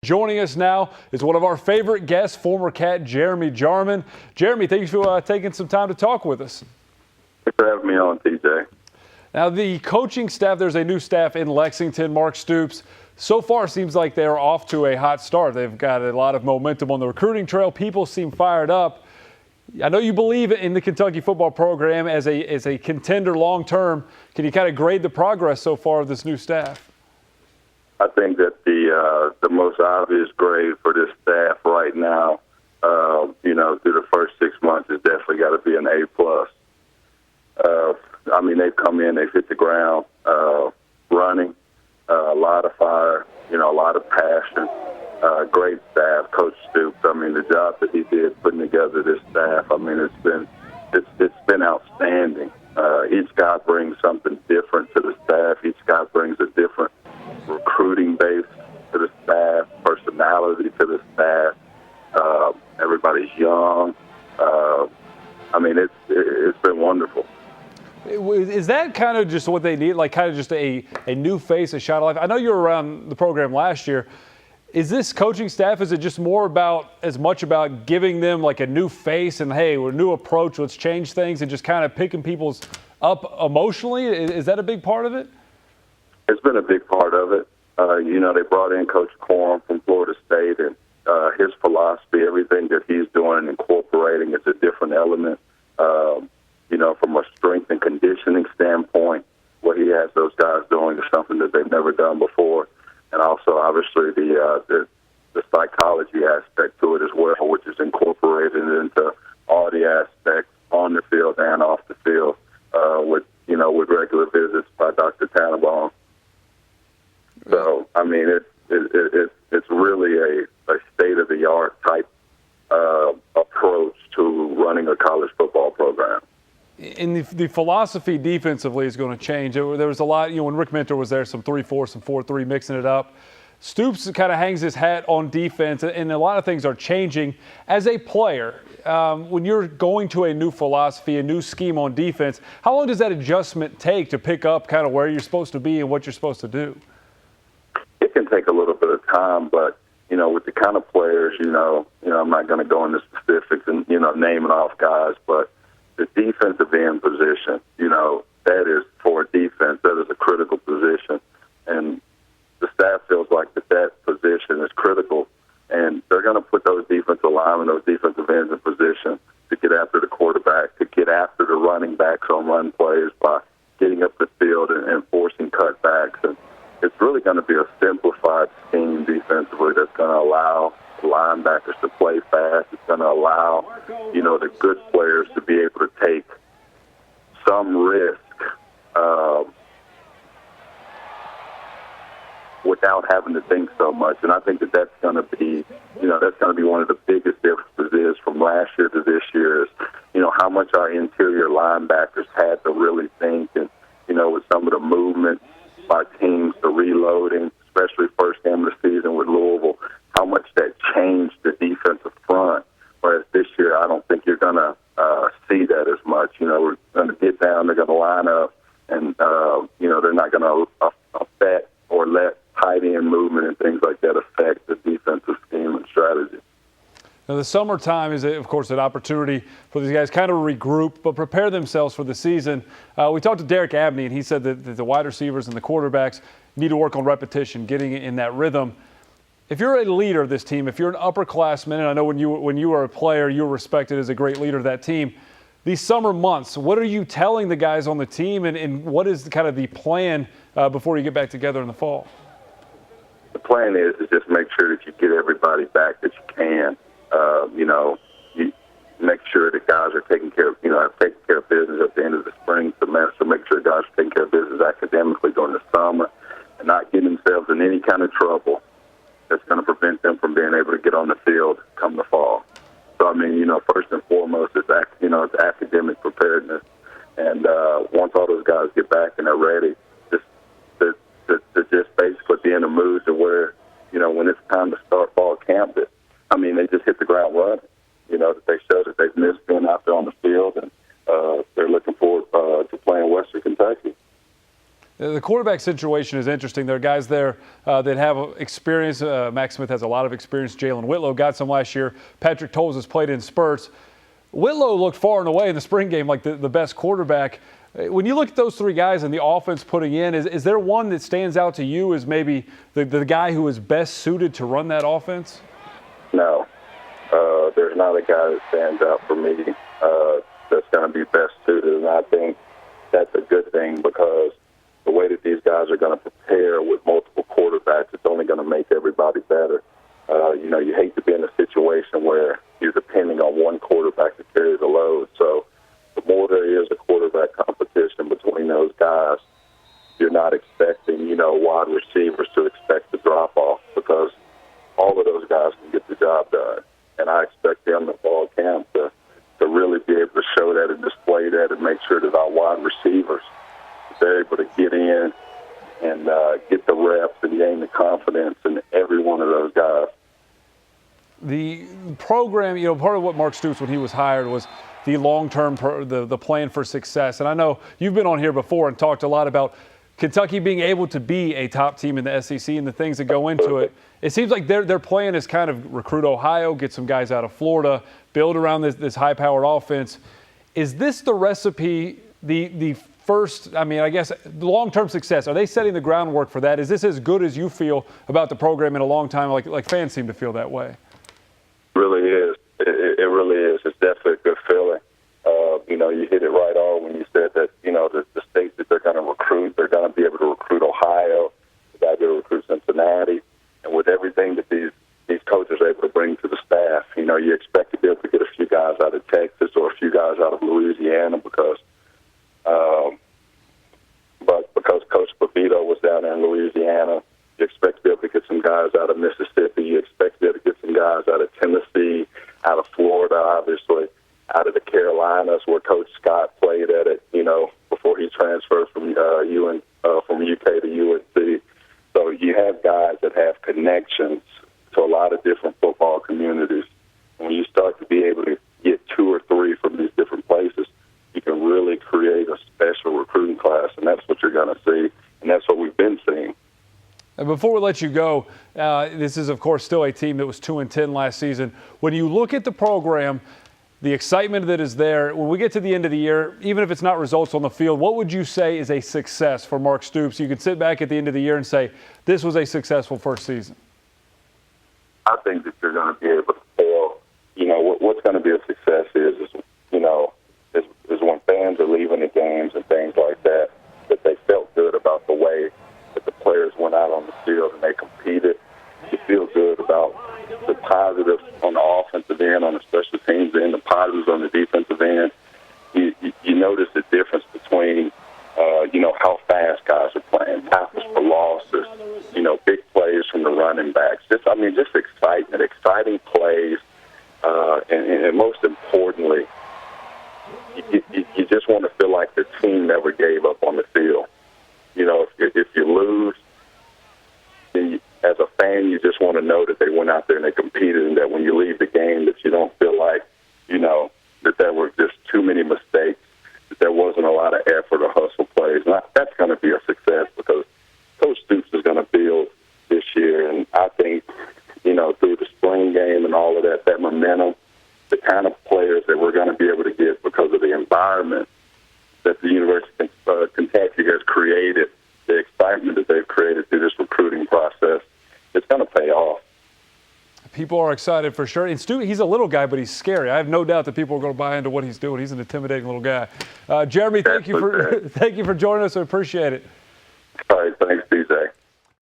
Joining us now is one of our favorite guests, former Cat Jeremy Jarmon. Jeremy, thanks for taking some time to talk with us. Thanks for having me on, TJ. Now, the coaching staff, there's a new staff in Lexington, Mark Stoops. So far, seems like they're off to a hot start. They've got a lot of momentum on the recruiting trail. People seem fired up. I know you believe in the Kentucky football program as a contender long term. Can you kind of grade the progress so far of this new staff? I think that the most obvious grade for this staff right now, through the first 6 months, has definitely got to be an A+. They've come in, they've hit the ground running, a lot of fire, a lot of passion, great staff. Coach Stoops, the job that he did putting together this staff, it's been outstanding. Each guy brings something different to the staff. Each guy brings a different recruiting base to the staff, personality to the staff. Everybody's young. It's been wonderful. Is that kind of just what they need, like kind of just a new face, a shot of life? I know you were around the program last year. Is this coaching staff, is it just as much about giving them like a new face and, hey, we're a new approach, let's change things, and just kind of picking people's up emotionally? Is that a big part of it? It's been a big part of it. They brought in Coach Corum from Florida State, and his philosophy, everything that he's doing and incorporating, it's a different element. From a strength and conditioning standpoint, what he has those guys doing is something that they've never done before. And also, obviously, the psychology aspect to it as well, which is incorporated into all the aspects on the field and off the field with regular visits by Dr. Tannenbaum. So, it's really a state-of-the-art type approach to running a college football program. And the philosophy defensively is going to change. There was a lot, when Rick Mentor was there, some 3-4, some 4-3, mixing it up. Stoops kind of hangs his hat on defense, and a lot of things are changing. As a player, when you're going to a new philosophy, a new scheme on defense, how long does that adjustment take to pick up kind of where you're supposed to be and what you're supposed to do? It can take a little bit of time, but, with the kind of players, I'm not going to go into specifics and, naming off guys, but the defensive end position, that is, for defense, that is a critical position. And the staff feels like that position is critical. And they're going to put those defensive linemen, those defensive ends in position to get after the quarterback, to get after the running backs on run plays by getting up the field and forcing cutbacks. And it's really going to be a simplified scheme defensively that's going to allow linebackers to play fast. It's going to allow, the good players to be able to take some risk without having to think so much. And I think that's going to be, one of the biggest differences is from last year to this year is, how much our interior linebackers had to really think and, with some of the movements by teams, the reloading, especially first game of the season with Louisville, how much that changed the defensive front. Whereas this year, I don't think you're going to see that as much. We're going to get down, they're going to line up, and, they're not going to affect or let tight end movement and things like that affect the defensive scheme and strategy. Now, the summertime is, of course, an opportunity for these guys kind of regroup, but prepare themselves for the season. We talked to Derek Abney, and he said that the wide receivers and the quarterbacks need to work on repetition, getting in that rhythm. If you're a leader of this team, if you're an upperclassman, and I know when you were a player, you were respected as a great leader of that team, these summer months, what are you telling the guys on the team, and what is kind of the plan before you get back together in the fall? The plan is to just make sure that you get everybody back that you can. You make sure that guys are taking care of business at the end of the spring semester. Make sure guys are taking care of business academically during the summer and not getting themselves in any kind of trouble that's going to prevent them from being able to get on the field come the fall. So, first and foremost, it's academic preparedness. And once all those guys get back and they're ready, just basically be in a mood to where, when it's time to start fall camp, they just hit the ground running. That they show that they've missed being out there on the field, and they're looking forward to playing Western Kentucky. The quarterback situation is interesting. There are guys there that have experience. Max Smith has a lot of experience. Jalen Whitlow got some last year. Patrick Tolles has played in spurts. Whitlow looked far and away in the spring game like the best quarterback. When you look at those three guys and the offense putting in, is there one that stands out to you as maybe the guy who is best suited to run that offense? No. There's not a guy that stands out for me that's going to be best suited, and I think that's a good thing because the way that these guys are going to prepare with multiple quarterbacks, it's only going to make everybody better. You hate to be in a situation where you're depending on one quarterback to carry the load. So the more there is a quarterback competition between those guys, you're not expecting, wide receivers to expect the drop-off because all of those guys can get the job done. And I expect them in fall camp to really be able to show that and display that and make sure that our wide receivers, they're able to get in and get the reps and gain the confidence in every one of those guys. The program, part of what Mark Stoops, when he was hired, was the long-term, the plan for success. And I know you've been on here before and talked a lot about Kentucky being able to be a top team in the SEC and the things that go into it. It seems like their plan is kind of recruit Ohio, get some guys out of Florida, build around this high-powered offense. Is this the recipe, the first, I guess, the long-term success? Are they setting the groundwork for that? Is this as good as you feel about the program in a long time, like fans seem to feel that way? It really is. It really is. It's definitely a good feeling. You hit it right on when you said that, the states that they're going to recruit, they're going to be able to recruit Ohio, they're going to be able to recruit Cincinnati, and with everything that these coaches are able to bring to the staff, you expect to be able to get a few guys out of Texas or a few guys out of Louisiana because Coach Bovito was down there in Louisiana. You expect to be able to get some guys out of Mississippi. You expect to be able to get some guys out of Tennessee, out of Florida, obviously, out of the Carolinas where Coach Scott played at it, before he transferred from UK to UNC. So you have guys that have connections to a lot of different football communities. When you start to be able to get two or three from these different places, you can really create a special recruiting class, and that's what you're going to see, and that's what we've been seeing. And before we let you go, this is, of course, still a team that was 2-10 last season. When you look at the program, the excitement that is there, when we get to the end of the year, even if it's not results on the field, what would you say is a success for Mark Stoops? You could sit back at the end of the year and say, this was a successful first season. I think that you're going to be able to tell, what's going to be a success is when fans are leaving the games and things like that, that they felt good about the way that the players went out on the field and they competed. You feel good about the positives on the offensive end, on the special teams end, the positives on the defensive end. You notice the difference between, how fast guys are playing, tackles for losses, big plays from the running backs. Just excitement, exciting plays, and most importantly, you just want to feel like the team never gave up on the field. If you lose, as a fan, you just want to know that they went out there and they competed, and that when you leave the game, that you don't feel like, that there were just too many mistakes, that there wasn't a lot of effort or hustle plays. And that's going to be a success because Coach Stoops is going to build this year, and I think, through the spring game and all of that momentum, the kind of players that we're going to be able to get because of the environment that the University of Kentucky has created, the excitement that they've created through this recruiting process, it's going to pay off. People are excited for sure. And Stu, he's a little guy, but he's scary. I have no doubt that people are going to buy into what he's doing. He's an intimidating little guy. Jeremy, thank you for joining us. I appreciate it. All right, thanks, DJ.